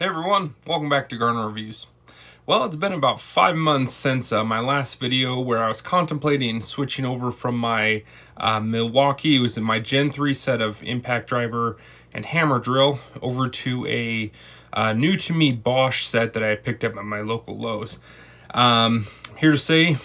Hey everyone, welcome back to Garner Reviews. Well, it's been about 5 months since my last video where I was contemplating switching over from my Milwaukee, it was in my Gen 3 set of impact driver and hammer drill, over to a new to me Bosch set that I had picked up at my local Lowe's. Here to say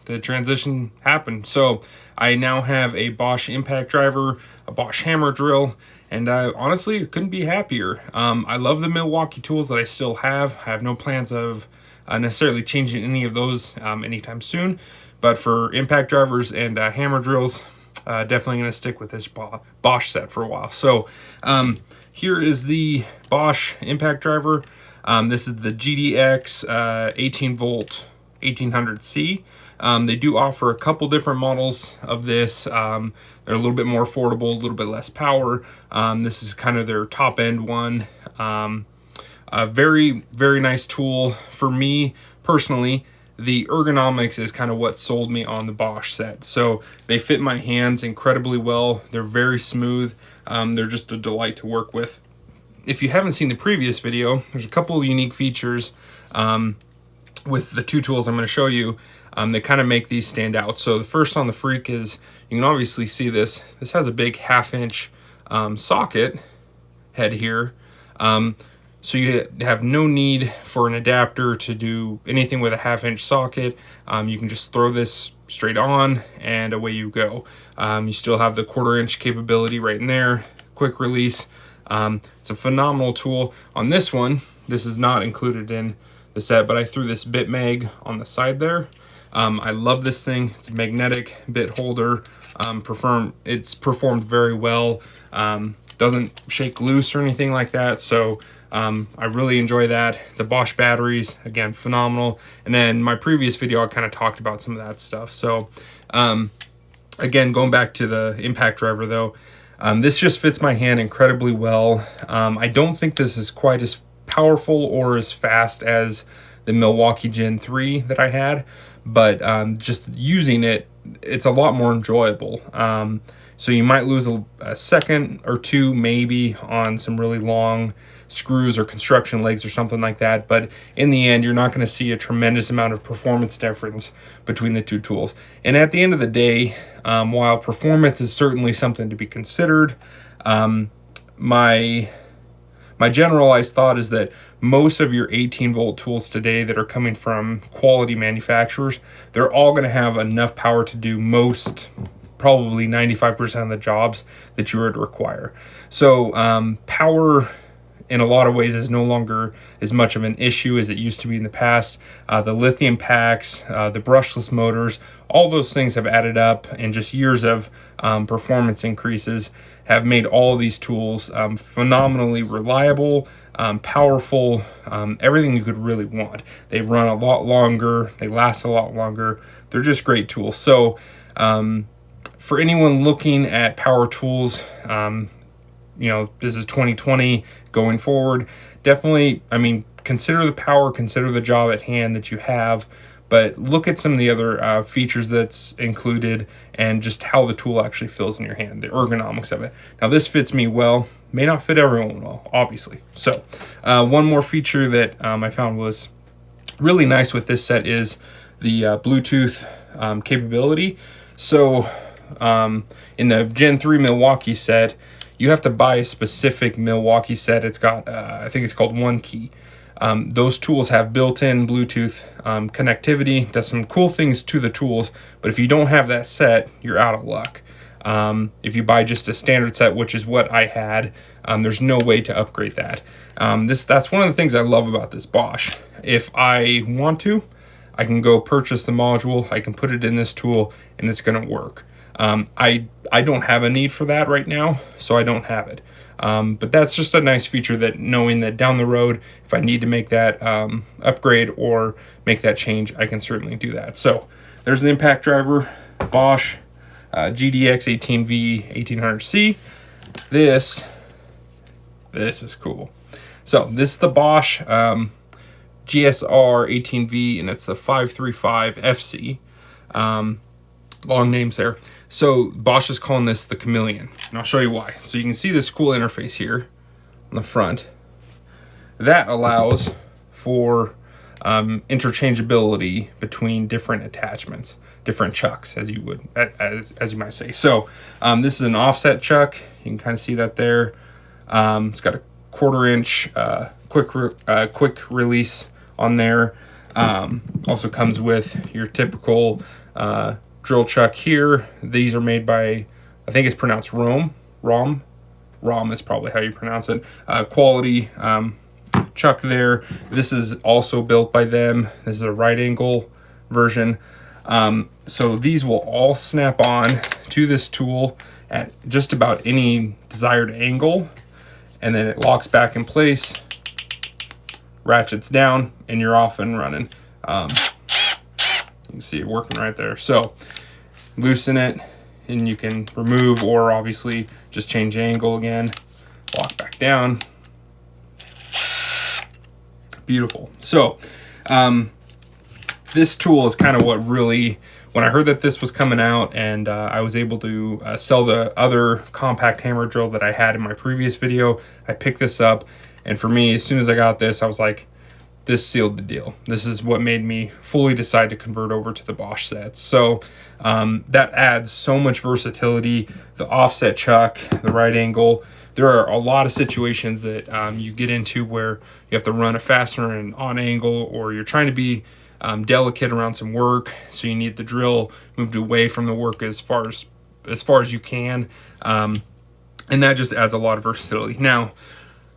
the transition happened. So I now have a Bosch impact driver, a Bosch hammer drill, and I honestly couldn't be happier. I love the Milwaukee tools that I still have. I have no plans of necessarily changing any of those anytime soon. But for impact drivers and hammer drills, definitely going to stick with this Bosch set for a while. So here is the Bosch impact driver. This is the GDX 18 volt 1800C. They do offer a couple different models of this. They're a little bit more affordable, a little bit less power. This is kind of their top end one. A very, very nice tool for me personally. The ergonomics is kind of what sold me on the Bosch set. So they fit my hands incredibly well. They're very smooth. They're just a delight to work with. If you haven't seen the previous video, there's a couple of unique features with the two tools I'm going to show you. They kind of make these stand out. So the first on the Freak is, you can obviously see this. This has a big 1/2 inch socket head here. So you have no need for an adapter to do anything with a 1/2 inch socket. You can just throw this straight on and away you go. You still have the 1/4 inch capability right in there, quick release. It's a phenomenal tool. On this one, this is not included in the set, but I threw this bit mag on the side there. I love this thing. It's a magnetic bit holder. It's performed very well. Doesn't shake loose or anything like that. So I really enjoy that. The Bosch batteries, again, phenomenal. And then my previous video, I kind of talked about some of that stuff. So again, going back to the impact driver though, this just fits my hand incredibly well. I don't think this is quite as powerful or as fast as the Milwaukee Gen 3 that I had, but just using it, it's a lot more enjoyable. So you might lose a second or two maybe on some really long screws or construction legs or something like that, but in the end, you're not going to see a tremendous amount of performance difference between the two tools. And at the end of the day, while performance is certainly something to be considered, my generalized thought is that most of your 18 volt tools today that are coming from quality manufacturers, they're all going to have enough power to do most, probably 95% of the jobs that you would require. So power in a lot of ways is no longer as much of an issue as it used to be in the past. The lithium packs, the brushless motors, all those things have added up, and just years of performance increases have made all of these tools phenomenally reliable, powerful, everything you could really want. They run a lot longer, they last a lot longer. They're just great tools. So for anyone looking at power tools, you know, this is 2020 going forward, definitely, I mean, consider the power, consider the job at hand that you have, but look at some of the other features that's included and just how the tool actually feels in your hand, the ergonomics of it. Now this fits me well, may not fit everyone well, obviously. So one more feature that I found was really nice with this set is the Bluetooth capability. So in the Gen 3 Milwaukee set, you have to buy a specific Milwaukee set. It's got, I think it's called One Key. Those tools have built-in Bluetooth connectivity. Does some cool things to the tools, but if you don't have that set, you're out of luck. If you buy just a standard set, which is what I had, there's no way to upgrade that. That's one of the things I love about this Bosch. If I want to, I can go purchase the module, I can put it in this tool, and it's going to work. I don't have a need for that right now, so I don't have it. But that's just a nice feature, that knowing that down the road, if I need to make that upgrade or make that change, I can certainly do that. So there's an impact driver, Bosch GDX 18V 1800C. This is cool. So this is the Bosch GSR 18V, and it's the 535 FC. Long names there. So Bosch is calling this the Chameleon, and I'll show you why. So you can see this cool interface here on the front. that allows for interchangeability between different attachments, different chucks, as you would, as you might say. So this is an offset chuck. You can kind of see that there. It's got a 1/4 inch quick release on there. Also comes with your typical drill chuck here. These are made by, I think it's pronounced Rom is probably how you pronounce it. Quality chuck there. This is also built by them. This is a right angle version. So these will all snap on to this tool at just about any desired angle, and then it locks back in place, ratchets down, and you're off and running. You can see it working right there. So loosen it, and you can remove, or obviously just change angle again, lock back down. Beautiful. So this tool is kind of what really, when I heard that this was coming out, and I was able to sell the other compact hammer drill that I had in my previous video, I picked this up, and for me, as soon as I got this, I was like, this sealed the deal. This is what made me fully decide to convert over to the Bosch sets. So that adds so much versatility. The offset chuck, the right angle. There are a lot of situations that you get into where you have to run a fastener and on angle, or you're trying to be delicate around some work, so you need the drill moved away from the work as far as you can, and that just adds a lot of versatility. Now,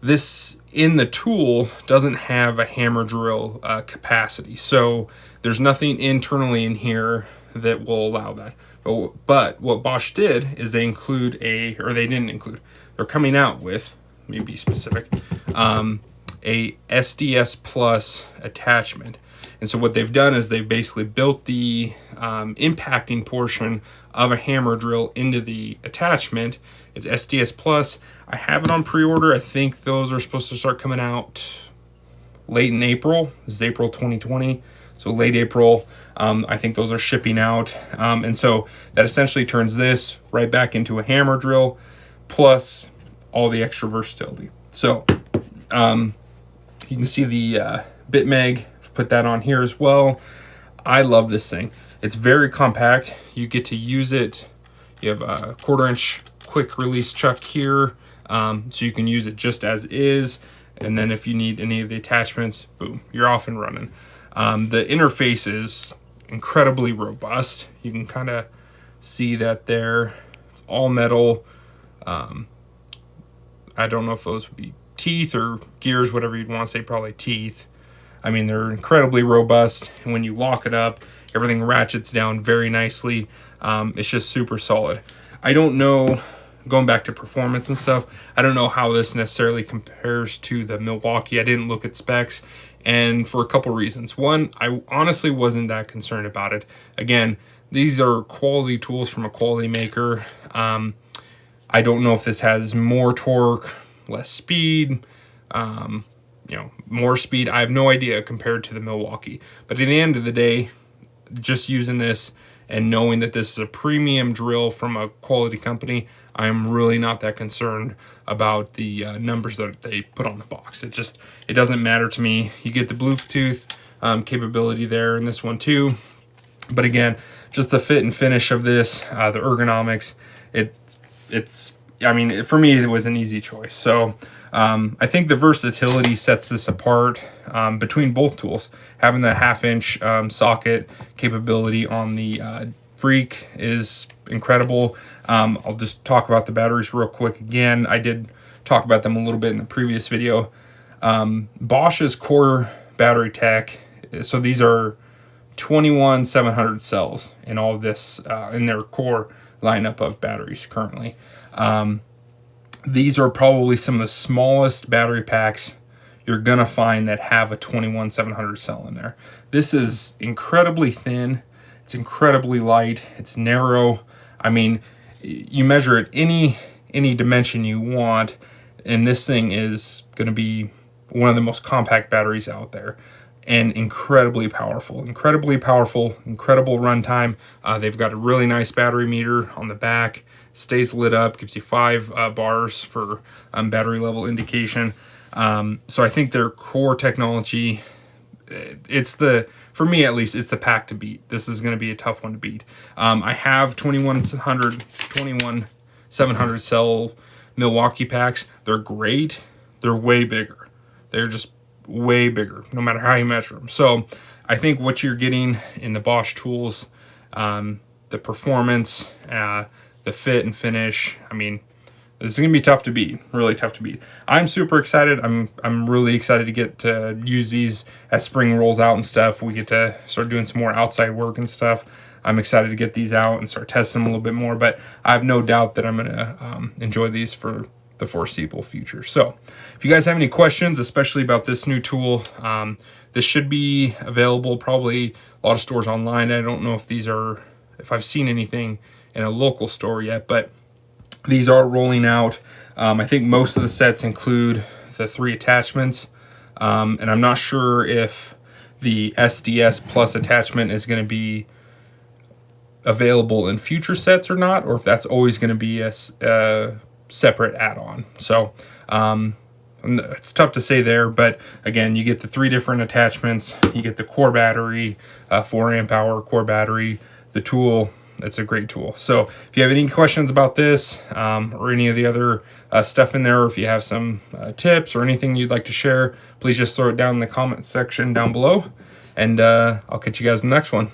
this in the tool doesn't have a hammer drill capacity, so there's nothing internally in here that will allow that. But what Bosch did is they didn't include, they're coming out with, let me be specific, a SDS Plus attachment. And so what they've done is they've basically built the impacting portion of a hammer drill into the attachment. It's SDS Plus. I have it on pre-order. I think those are supposed to start coming out late in April. This is April 2020, so late April. I think those are shipping out. And so that essentially turns this right back into a hammer drill, plus all the extra versatility. So you can see the bit mag. Put that on here as well. I love this thing. It's very compact. You get to use it. You have a 1/4 inch quick release chuck here, so you can use it just as is, and then if you need any of the attachments, boom, you're off and running. The interface is incredibly robust. You can kind of see that there. It's all metal. I don't know if those would be teeth or gears, whatever you'd want to say, probably teeth. I mean, they're incredibly robust, and when you lock it up, everything ratchets down very nicely. It's just super solid. I don't know, going back to performance and stuff, I don't know how this necessarily compares to the Milwaukee. I didn't look at specs, and for a couple reasons. One, I honestly wasn't that concerned about it. Again, these are quality tools from a quality maker. I don't know if this has more torque, less speed, more speed. I have no idea compared to the Milwaukee. But at the end of the day, just using this and knowing that this is a premium drill from a quality company, I'm really not that concerned about the numbers that they put on the box. It doesn't matter to me. You get the Bluetooth capability there in this one too. But again, just the fit and finish of this, the ergonomics, for me, it was an easy choice. So I think the versatility sets this apart between both tools. Having the 1/2 inch socket capability on the Freak is incredible. I'll just talk about the batteries real quick again. I did talk about them a little bit in the previous video. Bosch's core battery tech, so these are 21700 cells in all of this, in their core lineup of batteries currently. These are probably some of the smallest battery packs you're gonna find that have a 21700 cell in there. This is incredibly thin. It's incredibly light. It's narrow. I mean, you measure it any dimension you want, and this thing is gonna be one of the most compact batteries out there, and incredibly powerful, incredible runtime. They've got a really nice battery meter on the back. Stays lit up, gives you 5 bars for battery level indication. So I think their core technology, for me at least, it's the pack to beat. This is going to be a tough one to beat. I have 21700 cell Milwaukee packs. They're great. They're way bigger. They're just way bigger, no matter how you measure them. So I think what you're getting in the Bosch tools, the performance, the fit and finish, I mean, this is going to be tough to beat, really tough to beat. I'm super excited. I'm really excited to get to use these as spring rolls out and stuff. We get to start doing some more outside work and stuff. I'm excited to get these out and start testing them a little bit more, but I have no doubt that I'm going to enjoy these for the foreseeable future. So if you guys have any questions, especially about this new tool, this should be available probably a lot of stores online. I don't know if I've seen anything in a local store yet, but these are rolling out. I think most of the sets include the 3 attachments, and I'm not sure if the SDS Plus attachment is going to be available in future sets or not, or if that's always going to be a separate add-on. So it's tough to say there, but again, you get the 3 different attachments. You get the core battery, 4 amp hour core battery, the tool. It's a great tool. So if you have any questions about this or any of the other stuff in there, or if you have some tips or anything you'd like to share, please just throw it down in the comment section down below, and I'll catch you guys in the next one.